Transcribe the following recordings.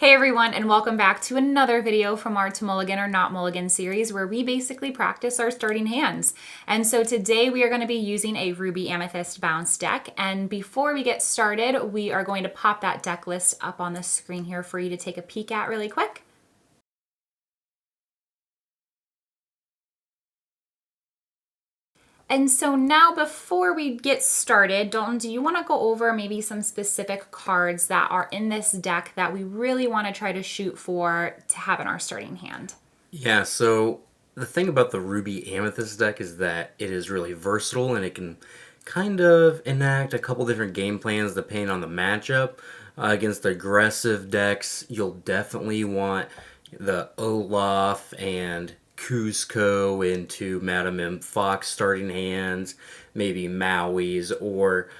Hey everyone, and welcome back to another video from our To Mulligan or Not Mulligan series where we basically practice our starting hands. And so today we are going to be using a Ruby Amethyst Bounce deck. And before we get started, we are going to pop that deck list up on the screen here for you to take a peek at really quick. And so now before we get started, Dalton, do you want to go over maybe some specific cards that are in this deck that we really want to try to shoot for to have in our starting hand? Yeah, so the thing about the Ruby Amethyst deck is that it is really versatile and it can kind of enact a couple different game plans depending on the matchup. Against aggressive decks, you'll definitely want the Olaf and Cusco into Madam M Fox starting hands, maybe Maui's, or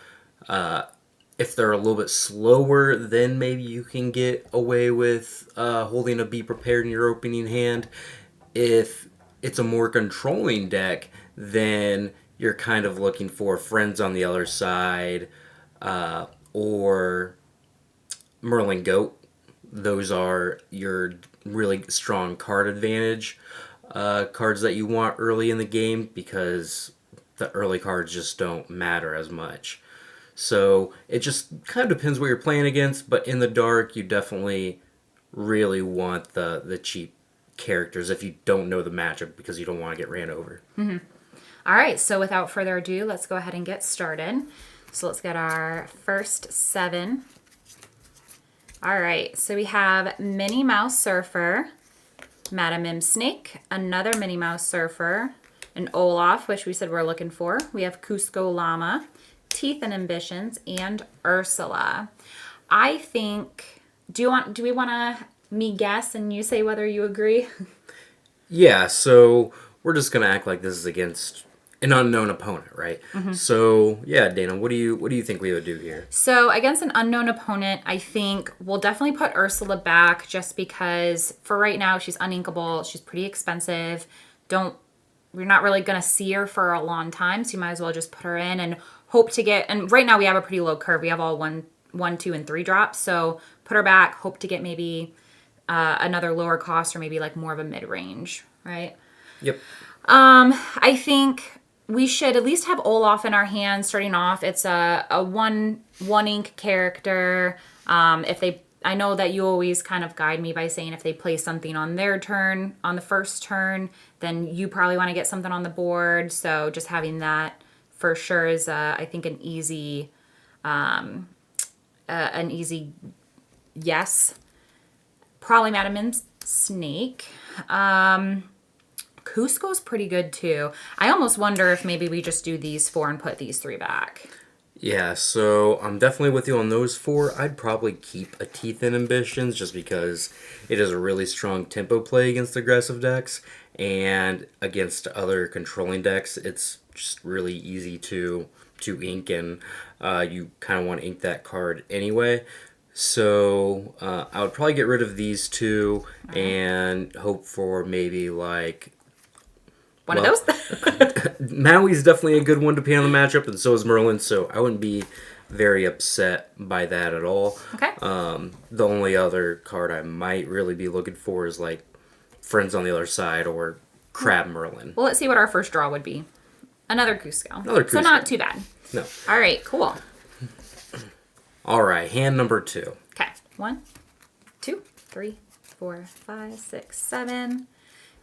if they're a little bit slower, then maybe you can get away with holding a Be Prepared in your opening hand. If it's a more controlling deck, then you're kind of looking for Friends on the Other Side or Merlin Goat. Those are your really strong card advantage cards that you want early in the game because the early cards just don't matter as much. So it just kind of depends what you're playing against, but in the dark, you definitely really want the cheap characters if you don't know the matchup because you don't want to get ran over. Mm-hmm. All right, so without further ado, let's go ahead and get started. So let's get our first 7. All right, so we have Minnie Mouse Surfer, Madam M Snake, another Minnie Mouse Surfer, an Olaf, which we said we're looking for. We have Cusco Llama, Teeth and Ambitions, and Ursula. I think, do we want to me guess and you say whether you agree? Yeah, so we're just gonna act like this is against an unknown opponent, right? Mm-hmm. So yeah, Dana, what do you think we would do here? So against an unknown opponent, I think we'll definitely put Ursula back just because for right now she's uninkable. She's pretty expensive. We're not really gonna see her for a long time, so you might as well just put her in and hope to get. And right now we have a pretty low curve. We have all 1, 2, and 3 drops. So put her back. Hope to get maybe another lower cost or maybe like more of a mid range, right? Yep. I think we should at least have Olaf in our hands starting off. It's a one ink character. I know that you always kind of guide me by saying if they play something on their turn, on the first turn, then you probably want to get something on the board. So just having that for sure is, I think, an easy yes. Probably Madam M's Snake. Cusco's pretty good too. I almost wonder if maybe we just do these 4 and put these 3 back. Yeah, so I'm definitely with you on those 4. I'd probably keep a Teeth and Ambitions just because it is a really strong tempo play against aggressive decks, and against other controlling decks, it's just really easy to ink, and you kind of want to ink that card anyway. So I would probably get rid of these 2 and hope for maybe like one of those. Maui's definitely a good one depending on the matchup, and so is Merlin, so I wouldn't be very upset by that at all. Okay. The only other card I might really be looking for is like Friends on the Other Side or Crab Merlin. Well, let's see what our first draw would be. Another Cusco. So not too bad. No. All right, cool. All right, hand number 2. Okay. 1, 2, 3, 4, 5, 6, 7.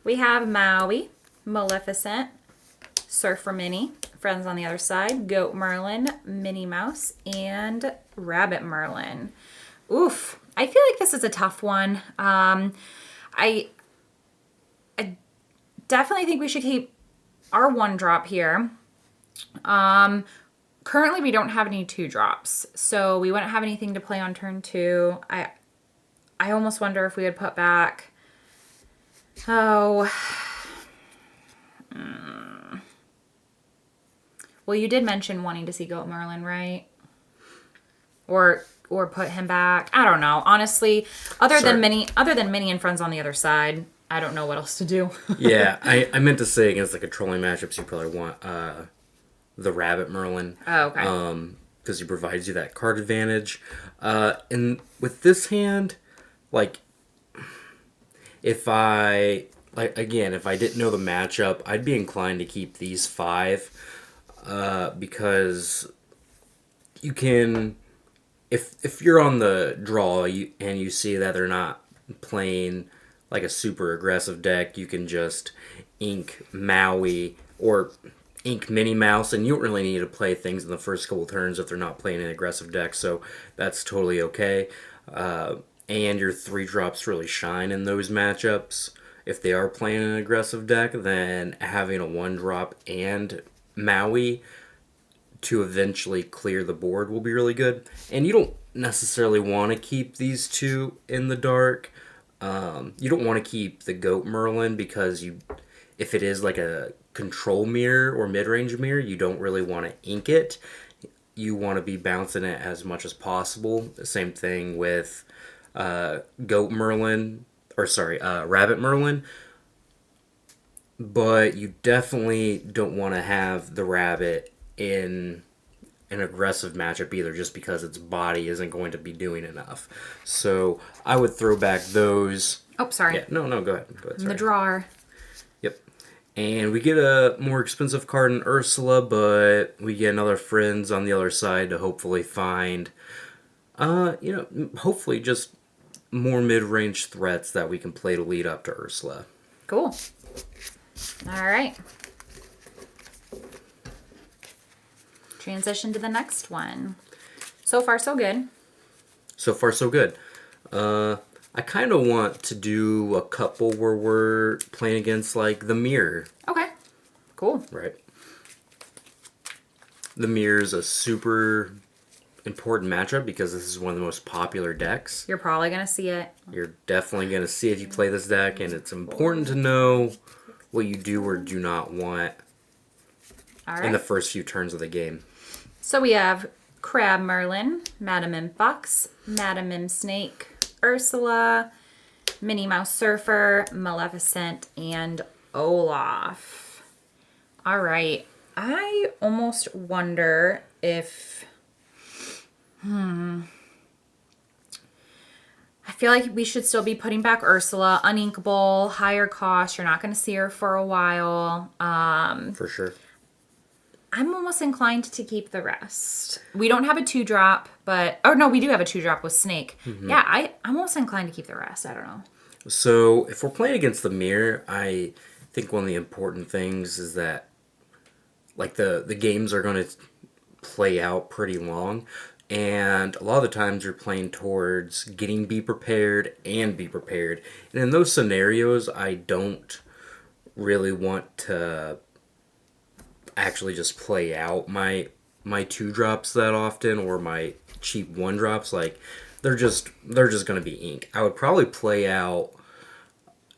We have Maui, Maleficent, Surfer Minnie, Friends on the Other Side, Goat Merlin, Minnie Mouse, and Rabbit Merlin. Oof. I feel like this is a tough one. I definitely think we should keep our 1 drop here. Currently, we don't have any 2 drops, so we wouldn't have anything to play on turn 2. I almost wonder if we would put back... Oh... Well, you did mention wanting to see Goat Merlin, right? Or put him back. I don't know. Honestly, other than Minnie and Friends on the Other Side, I don't know what else to do. Yeah, I meant to say against the controlling matchups, you probably want the Rabbit Merlin. Oh, okay. Because he provides you that card advantage. And with this hand, like if I if I didn't know the matchup, I'd be inclined to keep these five because you can if you're on the draw and you see that they're not playing like a super aggressive deck, you can just ink Maui or ink Minnie Mouse, and you don't really need to play things in the first couple turns if they're not playing an aggressive deck, so that's totally okay. And your 3-drops really shine in those matchups. If they are playing an aggressive deck, then having a 1-drop and Maui to eventually clear the board will be really good. And you don't necessarily want to keep these two in the dark. You don't want to keep the Goat Merlin because if it is like a control mirror or mid-range mirror, you don't really want to ink it. You want to be bouncing it as much as possible. The same thing with Goat Merlin, Rabbit Merlin. But you definitely don't want to have the rabbit in an aggressive matchup either, just because its body isn't going to be doing enough. So I would throw back those. Oh, sorry. Yeah, no, go ahead. In the drawer. Yep. And we get a more expensive card in Ursula, but we get another Friends on the other side to hopefully find, hopefully just more mid-range threats that we can play to lead up to Ursula. Cool. All right. Transition to the next one. So far, so good. So far, so good. I kind of want to do a couple where we're playing against, like, the Mirror. Okay. Cool. Right. The Mirror is a super important matchup because this is one of the most popular decks. You're probably going to see it. You're definitely going to see if you play this deck, and it's important to know what you do or do not want in the first few turns of the game. So we have Crab Merlin, Madam M Fox, Madam M Snake, Ursula, Minnie Mouse Surfer, Maleficent, and Olaf. All right. I almost wonder if... I feel like we should still be putting back Ursula. Uninkable, higher cost. You're not going to see her for a while. For sure. I'm almost inclined to keep the rest. We don't have a 2-drop, but... Oh, no, we do have a 2-drop with Snake. Mm-hmm. Yeah, I'm almost inclined to keep the rest. I don't know. So, if we're playing against the Mirror, I think one of the important things is that, like, the games are going to play out pretty long. And a lot of the times you're playing towards getting Be Prepared and Be Prepared. And in those scenarios, I don't really want to actually just play out my 2-drops that often, or my cheap 1-drops. Like, they're just going to be ink. I would probably play out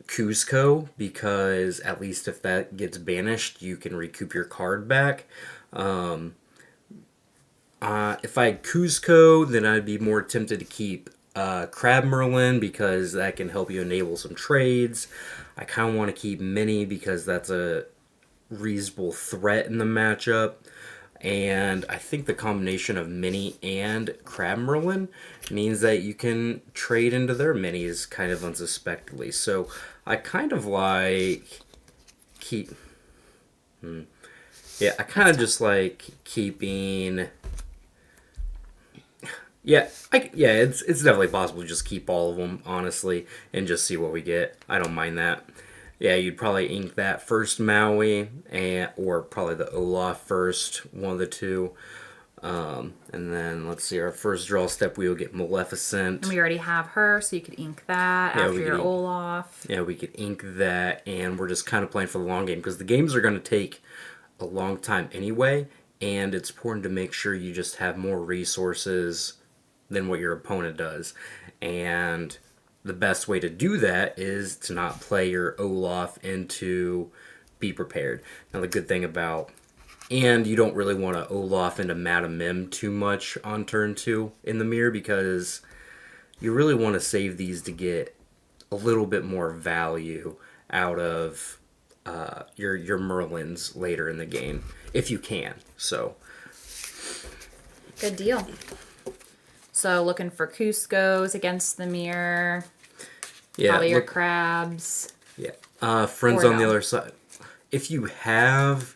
Cusco, because at least if that gets banished, you can recoup your card back. If I had Cusco, then I'd be more tempted to keep Crab Merlin, because that can help you enable some trades. I kind of want to keep Minnie because that's a reasonable threat in the matchup. And I think the combination of Minnie and Crab Merlin means that you can trade into their minis kind of unsuspectedly. So I kind of like I kind of just like keeping... it's definitely possible to just keep all of them, honestly, and just see what we get. I don't mind that. Yeah, you'd probably ink that first Maui, or probably the Olaf first, one of the two. And then, let's see, our first draw step, we will get Maleficent. And we already have her, so you could ink that after your Olaf. Yeah, we could ink that, and we're just kind of playing for the long game, because the games are going to take a long time anyway, and it's important to make sure you just have more resources than what your opponent does. And the best way to do that is to not play your Olaf into Be Prepared. Now, the good thing about... And you don't really want to Olaf into Madam Mim too much on turn 2 in the Mirror, because you really want to save these to get a little bit more value out of your Merlins later in the game, if you can. So, good deal. So looking for Cusco's against the Mirror. Yeah, Probably your crabs. yeah. Friends Or on the no. other side. If you have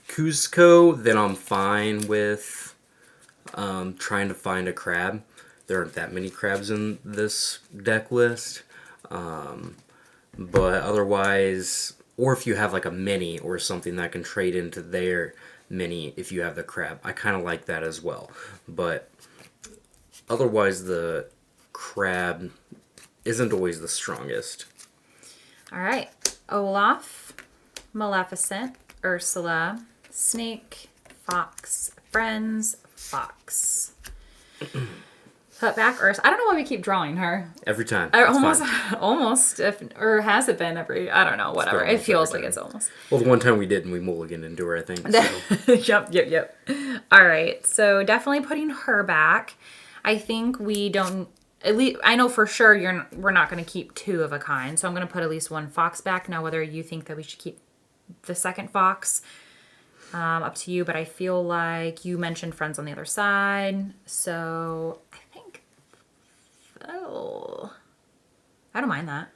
Cusco, then I'm fine with trying to find a crab. There aren't that many crabs in this deck list. But otherwise, or if you have like a mini or something that can trade into their mini if you have the crab, I kind of like that as well. But otherwise, the crab isn't always the strongest. All right. Olaf, Maleficent, Ursula, Snake, Fox, Friends, Fox. Put back Ursula. I don't know why we keep drawing her. Every time. Almost. Or has it been every? I don't know. Whatever. It feels like it's almost. Well, the one time we didn't, we mulliganed into her, I think. So. Yep. All right. So definitely putting her back. I think we don't. At least I know for sure we're not going to keep two of a kind. So I'm going to put at least one fox back. Now, whether you think that we should keep the second fox, up to you. But I feel like you mentioned friends on the other side. So I think. Oh, I don't mind that.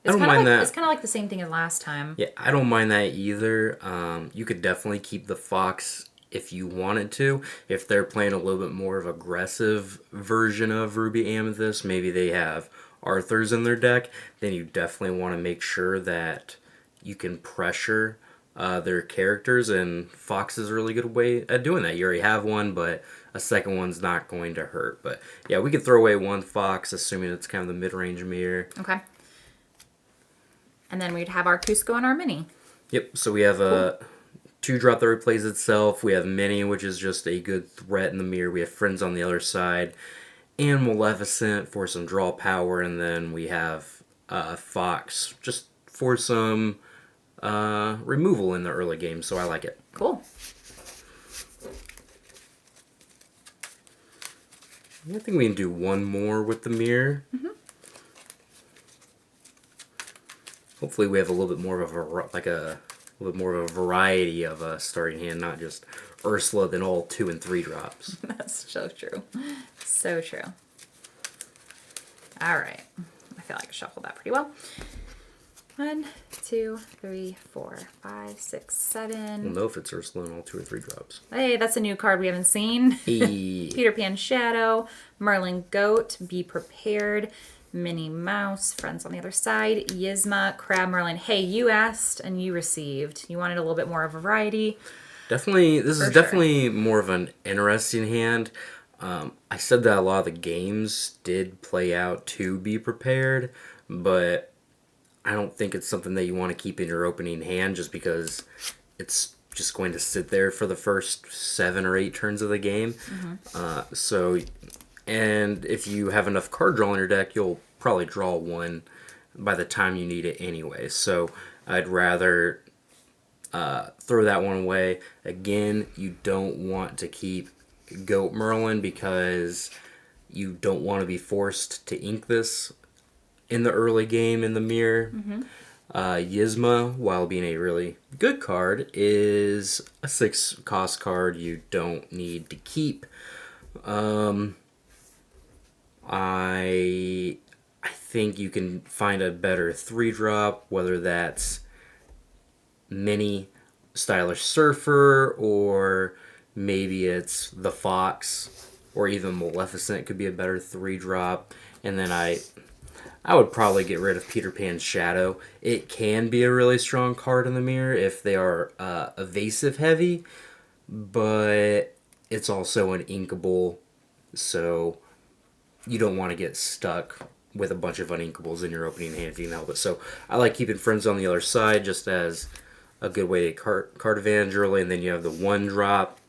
I don't mind that. It's kind of like the same thing as last time. Yeah, I don't mind that either. You could definitely keep the fox if you wanted to. If they're playing a little bit more of aggressive version of Ruby Amethyst, maybe they have Arthurs in their deck, then you definitely want to make sure that you can pressure their characters, and Fox is a really good way at doing that. You already have one, but a second one's not going to hurt. But yeah, we could throw away one Fox, assuming it's kind of the mid-range mirror. Okay. And then we'd have our Cusco and our Mini. Yep, so we have a 2-drop that replays itself. We have Mini, which is just a good threat in the mirror. We have Friends on the other side. And Maleficent for some draw power. And then we have Fox just for some removal in the early game. So I like it. Cool. I think we can do one more with the mirror. Mm-hmm. Hopefully we have a little bit more of a little bit more of a variety of a starting hand, not just Ursula, then all 2 and 3 drops. That's so true. So true. All right. I feel like I shuffled that pretty well. 1, 2, 3, 4, 5, 6, 7. We'll know if it's Ursula in all 2 or 3 drops. Hey, that's a new card we haven't seen. Hey. Peter Pan Shadow, Merlin Goat, Be Prepared, Minnie Mouse, Friends on the other side, Yzma, Crab, Merlin. Hey, you asked and you received. You wanted a little bit more of a variety. Definitely, this is definitely more of an interesting hand. I said that a lot of the games did play out to Be Prepared, but I don't think it's something that you want to keep in your opening hand just because it's just going to sit there for the first 7 or 8 turns of the game. Mm-hmm. And if you have enough card draw in your deck, you'll probably draw one by the time you need it anyway. So I'd rather throw that one away. Again, you don't want to keep Goat Merlin because you don't want to be forced to ink this in the early game in the mirror. Mm-hmm. Yzma, while being a really good card, is a 6 cost card you don't need to keep. I think you can find a better 3-drop, whether that's Mini Stylish Surfer, or maybe it's the Fox, or even Maleficent could be a better 3-drop. And then I would probably get rid of Peter Pan's Shadow. It can be a really strong card in the mirror if they are evasive heavy, but it's also an inkable, so you don't want to get stuck with a bunch of uninkables in your opening hand if you can help it. So I like keeping Friends on the other side just as a good way to card advantage early, and then you have the 1-drop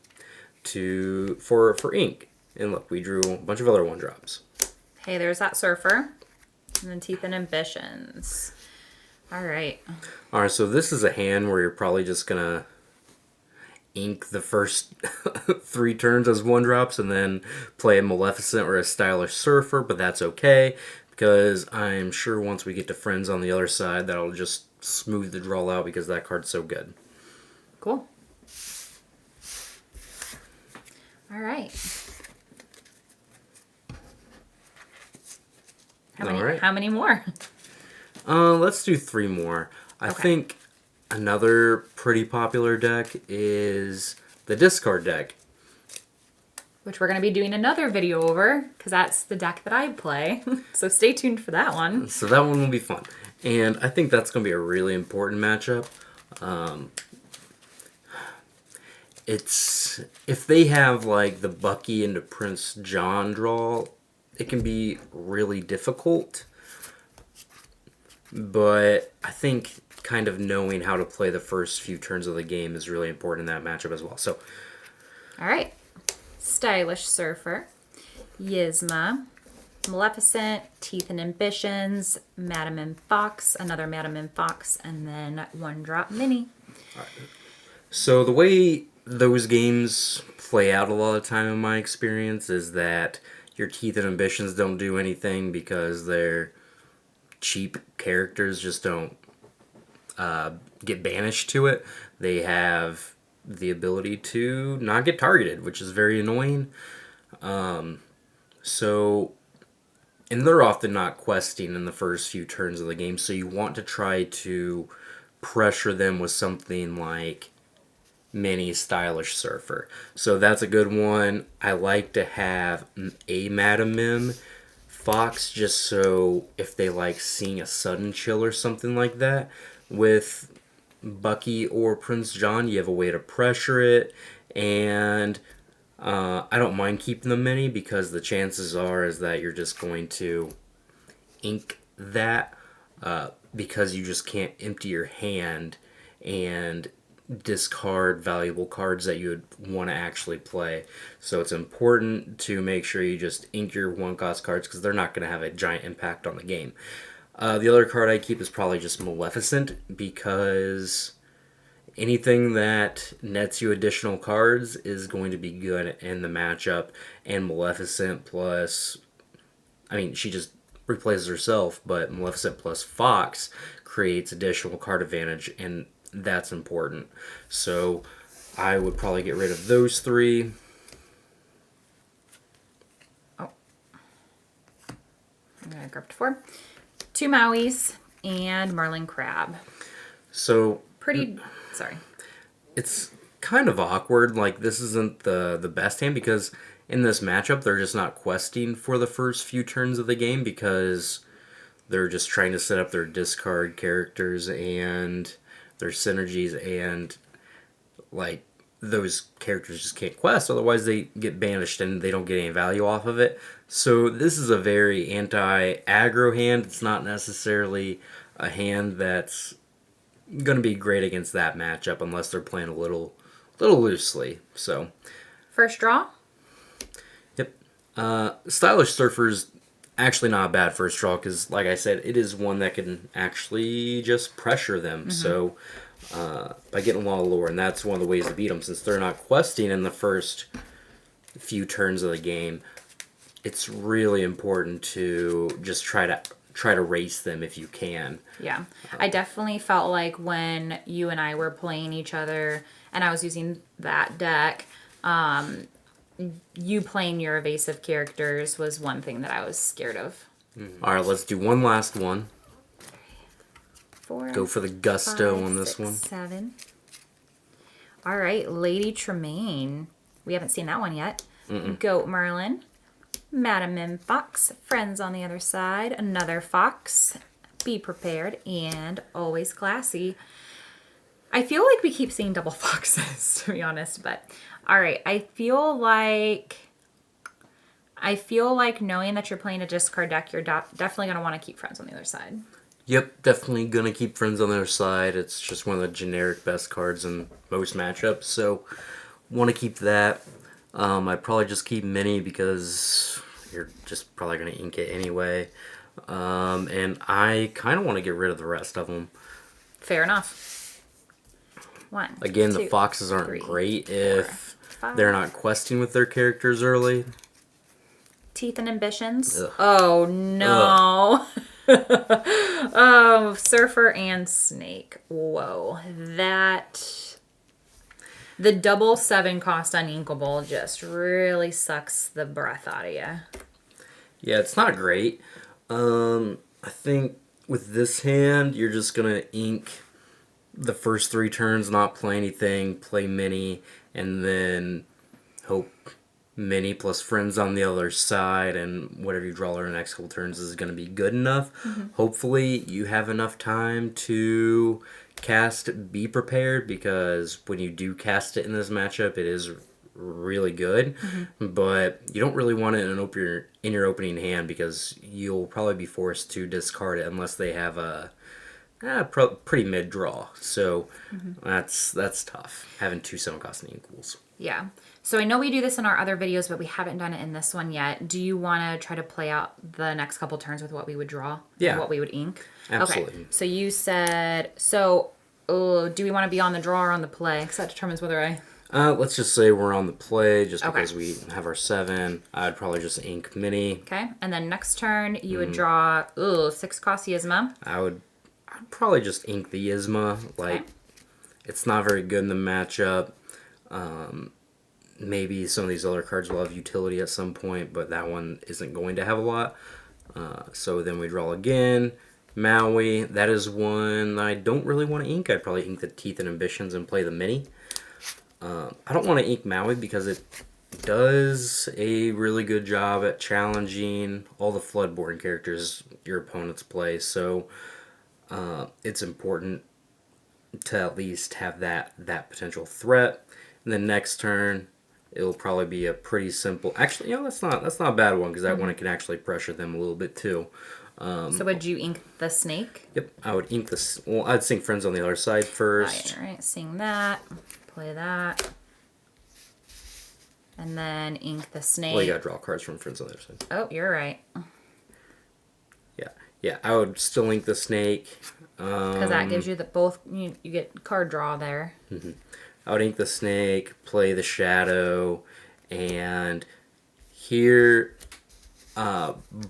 for ink. And look, we drew a bunch of other 1-drops. Hey, there's that Surfer. And then Teeth and Ambitions. All right. All right, so this is a hand where you're probably just going to ink the first 3 turns as 1-drops and then play a Maleficent or a Stylish Surfer, but that's okay because I'm sure once we get to Friends on the other side, that'll just smooth the draw out because that card's so good. Cool. All right. How many more? Let's do 3 more. I Okay. think another pretty popular deck is the discard deck. Which we're going to be doing another video over, because that's the deck that I play. So stay tuned for that one. So that one will be fun. And I think that's going to be a really important matchup. It's if they have like the Bucky into Prince John draw, it can be really difficult. But I think kind of knowing how to play the first few turns of the game is really important in that matchup as well. So, All right. Stylish Surfer, Yzma, Maleficent, Teeth and Ambitions, Madam and Fox, another Madam and Fox, and then One Drop Mini. so the way those games play out a lot of time in my experience is that your Teeth and Ambitions don't do anything because they're cheap characters, just don't get banished to it. They have the ability to not get targeted, which is very annoying. So, and they're often not questing in the first few turns of the game, so you want to try to pressure them with something like Mini Stylish Surfer. So that's a good one. I like to have a Madam Mim Fox just so if they like seeing a sudden chill or something like that with Bucky or Prince John, you have a way to pressure it. And I don't mind keeping the mini because the chances are is that you're just going to ink that because you just can't empty your hand and discard valuable cards that you would want to actually play. So it's important to make sure you just ink your 1-cost cards because they're not going to have a giant impact on the game. The other card I keep is probably just Maleficent because anything that nets you additional cards is going to be good in the matchup. And Maleficent plus, I mean, she just replaces herself, but Maleficent plus Fox creates additional card advantage, and that's important. So I would probably get rid of those 3. Oh. I'm going to grab 4. 2 Mauis and Marlin Crab. So Sorry. it's kind of awkward. Like, this isn't the best hand because in this matchup, they're just not questing for the first few turns of the game because they're just trying to set up their discard characters and their synergies, and like those characters just can't quest, otherwise they get banished and they don't get any value off of it. So this is a very anti-aggro hand. It's not necessarily a hand that's going to be great against that matchup unless they're playing a little loosely. So First draw. yep. Stylish Surfer's actually not a bad first draw because, like I said, it is one that can actually just pressure them. So by getting a lot of lore, and that's one of the ways to beat them since they're not questing in the first few turns of the game. It's really important to just try to race them if you can. Yeah. I definitely felt like when you and I were playing each other and I was using that deck, you playing your evasive characters was one thing that I was scared of. All right, let's do one last one. 4, Go for the gusto 5, on this 6, one. 7. All right, Lady Tremaine. We haven't seen that one yet. Goat Merlin, Madam Mim Fox, Friends on the Other Side, another Fox, Be Prepared, and Always Classy. I feel like we keep seeing double foxes, to be honest, but all right. I feel like knowing that you're playing a discard deck, you're definitely going to want to keep Friends on the Other Side. Yep, definitely gonna keep Friends on their side. It's just one of the generic best cards in most matchups, so want to keep that. I'd probably just keep Mini because you're just probably gonna ink it anyway. And I kind of want to get rid of the rest of them. Fair enough. 1, Again, 2, the foxes aren't 3, great 4, if 5. they're not questing with their characters early. Teeth and Ambitions. Ugh. Oh no. Oh, Surfer and Snake. Whoa. The double 7 cost uninkable just really sucks the breath out of you. Yeah, it's not great. I think with this hand, you're just going to ink the first 3 turns, not play anything, play mini, and then hope mini plus friends on the other side, and whatever you draw in the next couple turns is going to be good enough. Hopefully you have enough time to cast Be Prepared, because when you do cast it in this matchup, it is really good, but you don't really want it in your opening hand, because you'll probably be forced to discard it unless they have a pretty mid draw. So that's tough, having 2 7 costing equals. Yeah. So I know we do this in our other videos, but we haven't done it in this one yet. Do you want to try to play out the next couple turns with what we would draw? Yeah. What we would ink? Absolutely. Okay. So you said, do we want to be on the draw or on the play? Because that determines whether I... Let's just say we're on the play, just Okay. because we have our 7. I'd probably just ink mini. Okay. And then next turn, you would draw 6 cost Yzma. I'd probably just ink the Yzma. Like, it's not very good in the matchup. Maybe some of these other cards will have utility at some point, but that one isn't going to have a lot. So then we draw again. Maui, that is one I don't really want to ink. I'd probably ink the Teeth and Ambitions and play the mini. I don't want to ink Maui because it does a really good job at challenging all the Floodborn characters your opponents play. So it's important to at least have that potential threat. And then next turn, it'll probably be a pretty simple. Actually, that's not a bad one, because that one can actually pressure them a little bit too. So would you ink the snake? Yep, I would ink this. Well, I'd sing Friends on the other side first. All right, sing that, play that, and then ink the snake. Well, you gotta draw cards from Friends on the other side. Oh, you're right. Yeah, I would still ink the snake. Because that gives you both. You get card draw there. I would ink the snake, play the shadow, and here,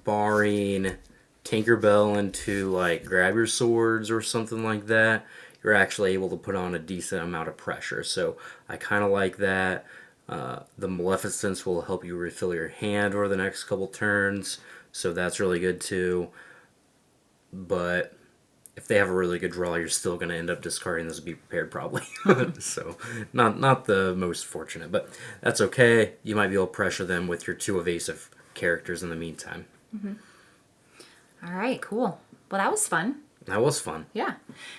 barring Tinkerbell into like Grab Your Swords or something like that, you're actually able to put on a decent amount of pressure. So I kind of like that. The Maleficence will help you refill your hand over the next couple turns, so that's really good too. But if they have a really good draw, you're still going to end up discarding this Be Prepared probably. So not the most fortunate, but that's okay. You might be able to pressure them with your 2 evasive characters in the meantime. All right, cool. Well, that was fun. That was fun. Yeah.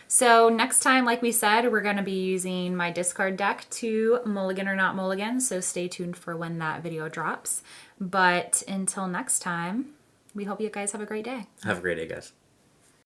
So next time, like we said, we're going to be using my discard deck to Mulligan or Not Mulligan. So stay tuned for when that video drops. But until next time, we hope you guys have a great day. Have a great day, guys.